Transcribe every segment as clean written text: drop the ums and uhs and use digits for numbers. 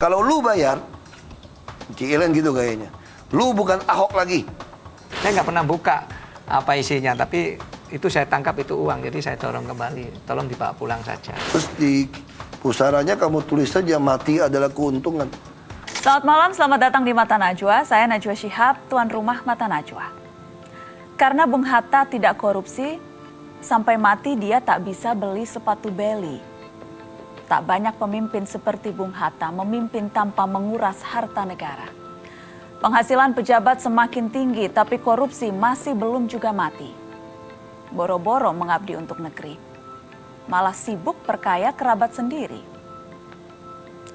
Kalau lu bayar, Cilen gitu kayaknya. Lu bukan Ahok lagi. Saya nggak pernah buka apa isinya, tapi itu saya tangkap itu uang, jadi saya dorong kembali. Tolong dibawa pulang saja. Terus di pusaranya kamu tulis saja mati adalah keuntungan. Selamat malam, selamat datang di Mata Najwa. Saya Najwa Shihab, tuan rumah Mata Najwa. Karena Bung Hatta tidak korupsi, sampai mati dia tak bisa beli sepatu beli. Tak banyak pemimpin seperti Bung Hatta memimpin tanpa menguras harta negara. Penghasilan pejabat semakin tinggi, tapi korupsi masih belum juga mati. Boro-boro mengabdi untuk negeri, malah sibuk perkaya kerabat sendiri.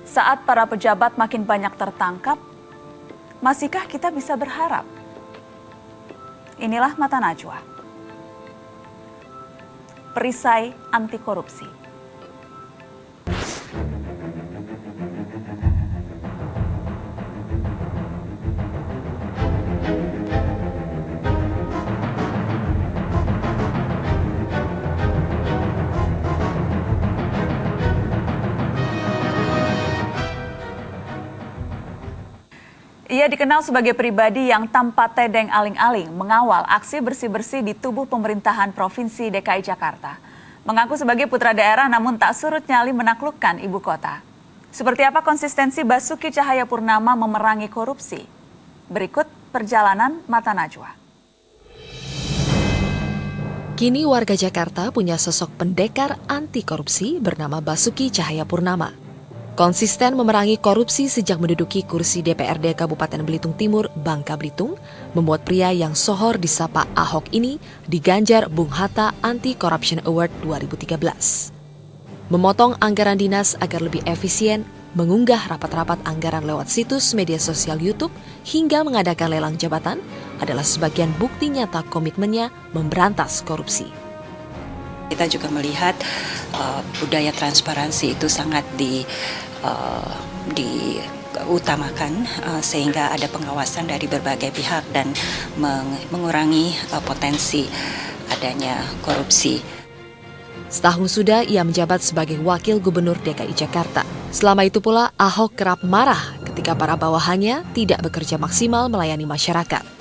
Saat para pejabat makin banyak tertangkap, masihkah kita bisa berharap? Inilah Mata Najwa. Perisai anti korupsi. Ia dikenal sebagai pribadi yang tanpa tedeng aling-aling mengawal aksi bersih-bersih di tubuh pemerintahan Provinsi DKI Jakarta. Mengaku sebagai putra daerah namun tak surut nyali menaklukkan ibu kota. Seperti apa konsistensi Basuki Cahayapurnama memerangi korupsi? Berikut perjalanan Mata Najwa. Kini warga Jakarta punya sosok pendekar anti korupsi bernama Basuki Cahayapurnama. Konsisten memerangi korupsi sejak menduduki kursi DPRD Kabupaten Belitung Timur, Bangka Belitung, membuat pria yang sohor disapa Ahok ini diganjar Bung Hatta Anti-Corruption Award 2013. Memotong anggaran dinas agar lebih efisien, mengunggah rapat-rapat anggaran lewat situs media sosial YouTube, hingga mengadakan lelang jabatan adalah sebagian bukti nyata komitmennya memberantas korupsi. Kita juga melihat budaya transparansi itu sangat diutamakan sehingga ada pengawasan dari berbagai pihak dan mengurangi potensi adanya korupsi. Setahun sudah ia menjabat sebagai Wakil Gubernur DKI Jakarta. Selama itu pula Ahok kerap marah ketika para bawahannya tidak bekerja maksimal melayani masyarakat.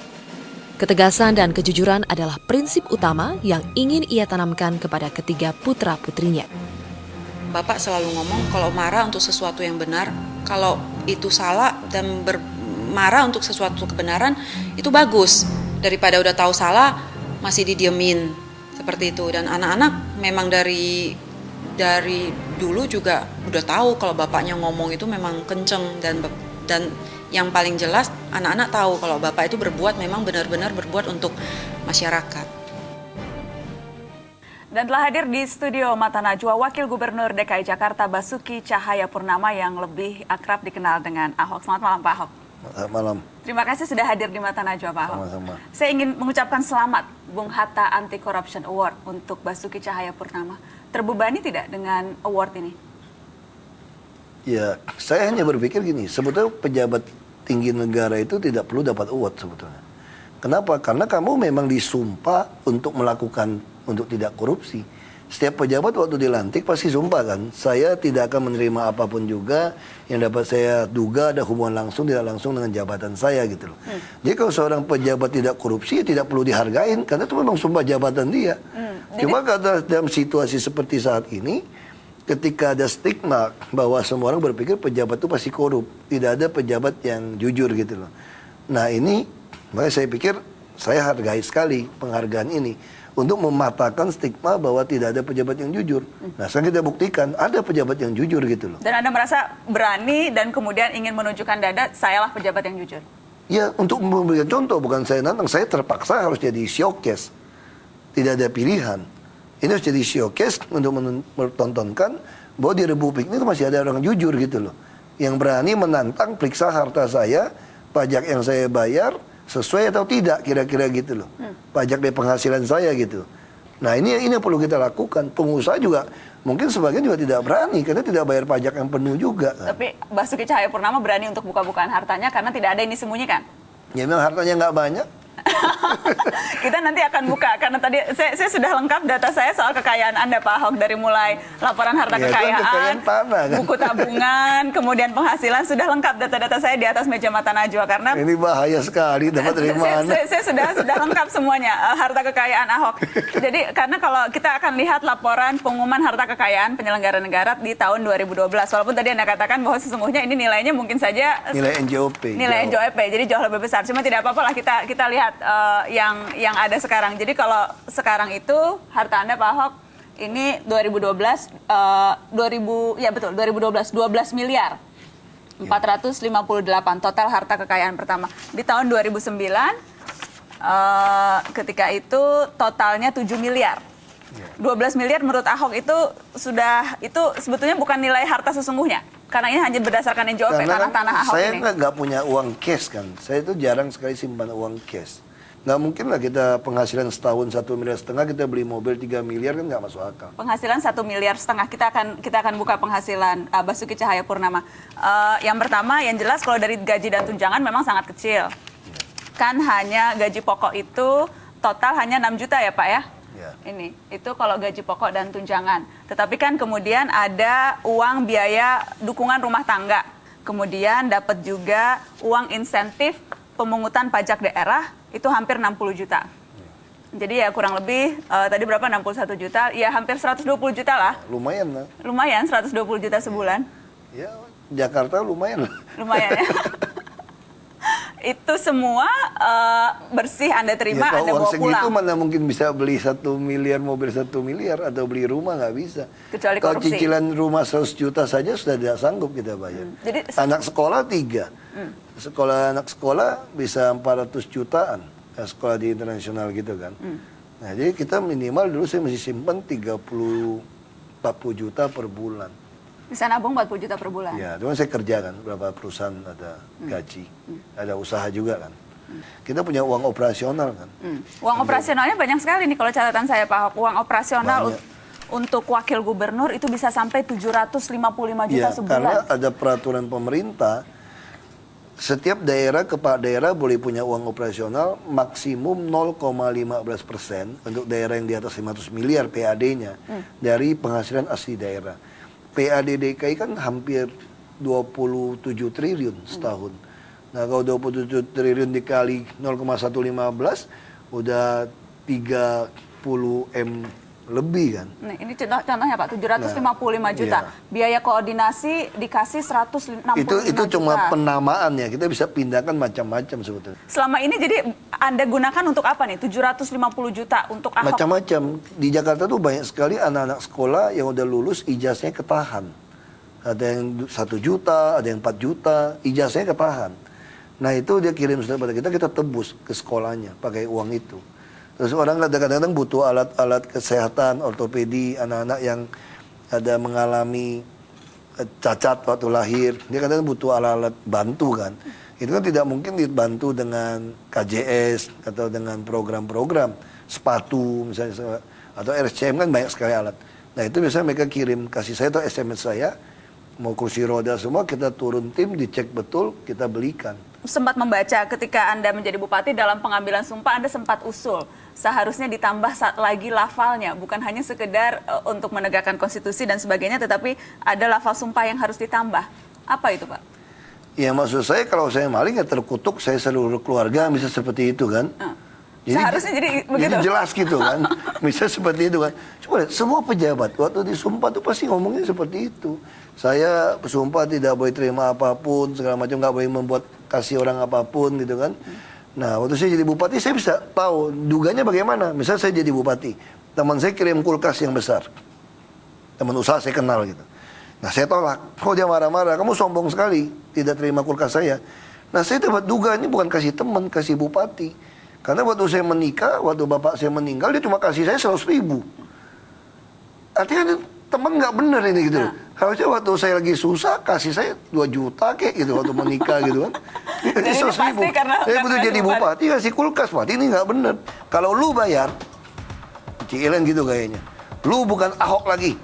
Ketegasan dan kejujuran adalah prinsip utama yang ingin ia tanamkan kepada ketiga putra-putrinya. Bapak selalu ngomong kalau marah untuk sesuatu yang benar, kalau itu salah dan marah untuk sesuatu kebenaran, itu bagus. Daripada udah tahu salah, masih didiemin, seperti itu. Dan anak-anak memang dari dulu juga udah tahu kalau bapaknya ngomong itu memang kenceng dan yang paling jelas anak-anak tahu kalau bapak itu berbuat memang benar-benar berbuat untuk masyarakat. Dan telah hadir di studio Mata Najwa Wakil Gubernur DKI Jakarta Basuki Cahayapurnama yang lebih akrab dikenal dengan Ahok. Selamat malam Pak Ahok. Selamat malam. Terima kasih sudah hadir di Mata Najwa Pak Ahok. Sama-sama. Saya ingin mengucapkan selamat Bung Hatta Anti-Corruption Award untuk Basuki Cahayapurnama. Terbebani tidak dengan award ini? Ya, saya hanya berpikir gini, sebetulnya pejabat tinggi negara itu tidak perlu dapat award sebetulnya. Kenapa? Karena kamu memang disumpah untuk tidak korupsi. Setiap pejabat waktu dilantik pasti sumpah kan, saya tidak akan menerima apapun juga yang dapat saya duga ada hubungan langsung tidak langsung dengan jabatan saya gitu loh. Jadi kalau seorang pejabat tidak korupsi ya tidak perlu dihargain karena itu memang sumpah jabatan dia. Cuma karena dalam situasi seperti saat ini, ketika ada stigma bahwa semua orang berpikir pejabat itu pasti korup, tidak ada pejabat yang jujur gitu loh. Nah ini, makanya saya pikir saya hargai sekali penghargaan ini untuk mematahkan stigma bahwa tidak ada pejabat yang jujur. Nah sekarang kita buktikan ada pejabat yang jujur gitu loh. Dan Anda merasa berani dan kemudian ingin menunjukkan dada, sayalah pejabat yang jujur? Ya untuk memberikan contoh, bukan saya nantang, saya terpaksa harus jadi showcase. Tidak ada pilihan. Ini harus jadi showcase untuk menontonkan bahwa di Republik ini masih ada orang jujur gitu loh. Yang berani menantang periksa harta saya, pajak yang saya bayar, sesuai atau tidak kira-kira gitu loh. Pajak dari penghasilan saya gitu. Nah ini yang perlu kita lakukan. Pengusaha juga, mungkin sebagian juga tidak berani karena tidak bayar pajak yang penuh juga. Tapi Basuki Cahayapurnama berani untuk buka-bukaan hartanya karena tidak ada yang disembunyikan? Ya memang hartanya nggak banyak. Kita nanti akan buka karena tadi saya sudah lengkap data saya soal kekayaan Anda Pak Ahok, dari mulai laporan harta Ya, itu kan kekayaan, kekayaan tanah, kan? buku tabungan, kemudian penghasilan, sudah lengkap data-data saya di atas meja Mata Najwa karena Ini bahaya sekali, dapat dari mana? saya sudah lengkap semuanya harta kekayaan Ahok. Jadi karena kalau kita akan lihat laporan pengumuman harta kekayaan penyelenggara negara di tahun 2012, walaupun tadi Anda katakan bahwa sesungguhnya ini nilainya mungkin saja Nilai NJOP. nilai NJOP, jadi jauh lebih besar. Cuma tidak apa-apa lah, kita lihat yang ada sekarang. Jadi kalau sekarang itu harta Anda Pak Ahok ini 2012 ya betul 2012 12 miliar 458 total harta kekayaan pertama. Di tahun 2009 ketika itu totalnya 7 miliar. 12 miliar menurut Ahok itu sebetulnya bukan nilai harta sesungguhnya. Karena ini hanya berdasarkan NJOP, Karena tanah Ahok saya ini. nggak punya uang cash kan. Saya itu jarang sekali simpan uang cash. Nggak mungkin lah kita penghasilan setahun 1,5 miliar, kita beli mobil 3 miliar kan nggak masuk akal. Penghasilan 1,5 miliar, kita akan buka penghasilan Basuki Cahayapurnama. Yang pertama, yang jelas kalau dari gaji dan tunjangan memang sangat kecil. Kan hanya gaji pokok itu total hanya 6 juta ya Pak ya? Ya. Ini, itu kalau gaji pokok dan tunjangan. Tetapi kan kemudian ada uang biaya dukungan rumah tangga. Kemudian dapat juga uang insentif pemungutan pajak daerah, itu hampir 60 juta. Jadi ya kurang lebih, tadi berapa, 61 juta, ya hampir 120 juta lah. Lumayan lah. Lumayan, 120 juta sebulan. Ya, Jakarta lumayan lah. Lumayan ya. Itu semua bersih Anda terima, Ya, Anda kalau bawa uang segitu pulang. mana mungkin bisa beli 1 miliar, mobil 1 miliar, atau beli rumah, nggak bisa. Kecuali Kalau korupsi. cicilan rumah 100 juta saja sudah tidak sanggup kita bayar. Jadi Anak sekolah 3. Anak sekolah bisa 400 jutaan. Sekolah di internasional gitu kan. Nah, jadi kita minimal dulu saya mesti simpan 30-40 juta per bulan. bisa nabung 40 juta per bulan. Ya, cuma saya kerja kan, berapa perusahaan ada gaji, ada usaha juga kan. Kita punya uang operasional kan. Uang operasionalnya banyak sekali nih kalau catatan saya Pak Ahok. Uang operasional Banyak. untuk wakil gubernur itu bisa sampai 755 juta Ya, sebulan. karena ada peraturan pemerintah, setiap daerah, kepala daerah boleh punya uang operasional maksimum 0,15% untuk daerah yang di atas 500 miliar PAD-nya dari penghasilan asli daerah. PAD DKI kan hampir 27 triliun setahun. Nah, kalau 27 triliun dikali 0,115 udah 30 M lebih kan. Nih, ini contohnya Pak, 755 juta. iya. Biaya koordinasi dikasih 165 Itu cuma juta. penamaan ya, kita bisa pindahkan macam-macam sebetulnya. Selama ini jadi Anda gunakan untuk apa nih? 750 juta untuk Ahok. Macam-macam. Di Jakarta tuh banyak sekali anak-anak sekolah yang udah lulus ijazahnya ketahan. Ada yang 1 juta, ada yang 4 juta, ijazahnya ketahan. Nah itu dia kirim surat pada kita tebus ke sekolahnya pakai uang itu. Terus orang kadang-kadang butuh alat-alat kesehatan, ortopedi, anak-anak yang ada mengalami cacat waktu lahir. Dia kadang butuh alat-alat bantu kan. Itu kan tidak mungkin dibantu dengan KJS atau dengan program-program. Sepatu misalnya, atau RSCM kan banyak sekali alat. Nah itu biasanya mereka kirim, kasih saya atau SMS saya, mau kursi roda semua, kita turun tim, dicek betul, kita belikan. Sempat membaca ketika Anda menjadi bupati dalam pengambilan sumpah Anda sempat usul seharusnya ditambah lagi lafalnya, bukan hanya sekedar untuk menegakkan konstitusi dan sebagainya, tetapi ada lafal sumpah yang harus ditambah. Apa itu Pak? Ya maksud saya kalau saya maling ya terkutuk saya seluruh keluarga bisa seperti itu kan. Seharusnya jadi begitu. Jadi jelas gitu kan. Bisa seperti itu kan. Coba lihat, semua pejabat waktu disumpah tuh pasti ngomongnya seperti itu. Saya bersumpah tidak boleh terima apapun, segala macam, nggak boleh membuat kasih orang apapun gitu kan. Nah waktu saya jadi bupati saya bisa tahu duganya bagaimana. Misalnya saya jadi bupati, teman saya kirim kulkas yang besar. Teman usaha saya kenal gitu. Nah saya tolak, kok dia marah-marah, kamu sombong sekali, tidak terima kulkas saya. Nah saya dapat duga ini bukan kasih teman, kasih bupati. Karena waktu saya menikah, waktu bapak saya meninggal, dia cuma kasih saya 100.000. Artinya teman nggak bener ini gitu. Harusnya waktu saya lagi susah, kasih saya 2 juta kayak gitu waktu menikah gitu kan. Jadi ini pasti karena betul jadi bupati kasih kulkas, Pak. Ini nggak bener. Kalau lu bayar, Cielen gitu kayaknya. Lu bukan Ahok lagi.